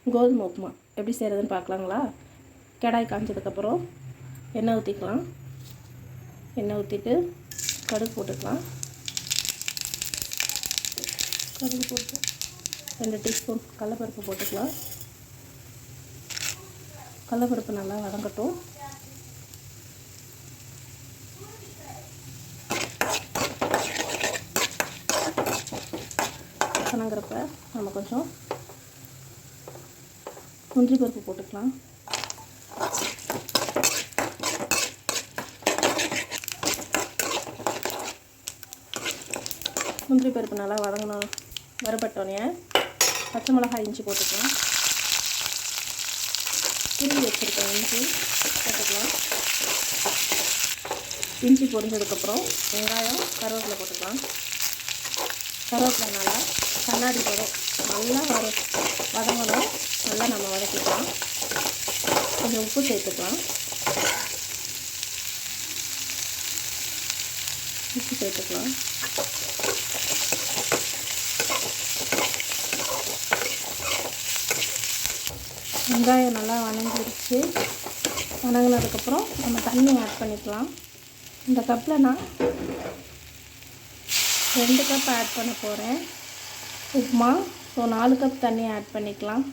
கோதுமை உப்புமா எப்படி செய்கிறதுன்னு பார்க்கலாங்களா? கடாய் காய்ஞ்சதுக்கப்புறம் எண்ணெய் ஊற்றிக்கலாம். எண்ணெய் ஊற்றிட்டு கடுகு போட்டுக்கலாம். கடுகு போட்டு 2 டீஸ்பூன் கடலைப்பருப்பு போட்டுக்கலாம். கடலைப்பருப்பு நல்லா வதங்கட்டும். வதங்குறப்ப நம்ம கொஞ்சம் முந்திரி பருப்பு போட்டுக்கலாம். முந்திரி பருப்பு நல்லா வறுபட்டோன்னே பச்சை மிளகாய் இஞ்சி போட்டுக்கலாம். துருவி வச்சுருக்கோம் இஞ்சி போட்டுக்கலாம். இஞ்சி பொரிஞ்சதுக்கப்புறம் வெங்காயம் கருவேப்பிலை போட்டுக்கலாம். கருவேப்பிலை நல்லா கண்ணாடி பதம் நல்லா வதங்கணும். நல்லா நம்ம வதக்கிக்கலாம். கொஞ்சம் உப்பு சேர்த்துக்கலாம். உப்பு சேர்த்துக்கலாம். வெங்காயம் நல்லா வதங்கிடுச்சு. வதங்கினதுக்கப்புறம் நம்ம தண்ணி ஆட் பண்ணிக்கலாம். இந்த கப்பில் நான் 2 கப் ஆட் பண்ண போகிறேன் உப்புமா. ஸோ 4 கப் தண்ணி ஆட் பண்ணிக்கலாம்.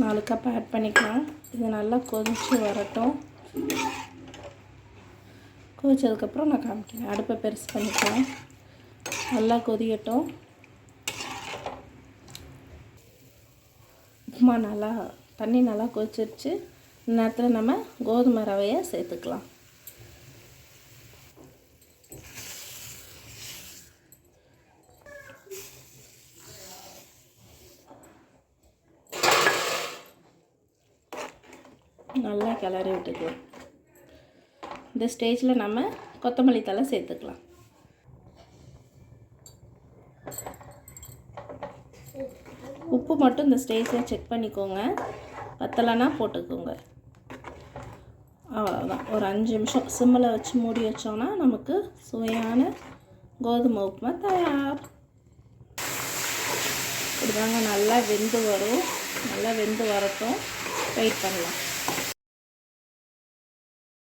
நாலு கப் ஆட் பண்ணிக்கலாம். இது நல்லா கொதித்து வரட்டும். கொதிச்சதுக்கப்புறம் நான் காமிக்கிறேன். அடுப்பை பெருசு பண்ணிக்கலாம். நல்லா கொதிக்கட்டும். உப்புமா தண்ணி நல்லா கொதிச்சிருச்சு. இந்த நேரத்தில் நம்ம கோதுமை ரவையை சேர்த்துக்கலாம். நல்லா கிளறி விட்டுக்கலாம். இந்த ஸ்டேஜில் நம்ம கொத்தமல்லி தழை சேர்த்துக்கலாம். உப்பு மட்டும் இந்த ஸ்டேஜில் செக் பண்ணிக்கோங்க. பத்தலைன்னா போட்டுக்கோங்க. அவ்வளோதான். ஒரு 5 நிமிஷம் சிம்மில் வச்சு மூடி வச்சோன்னா நமக்கு சுவையான கோதுமை உப்புமா தயார். இப்படிதாங்க நல்லா வெந்து வரும். நல்லா வெந்து வரட்டும். வெயிட் பண்ணலாம்.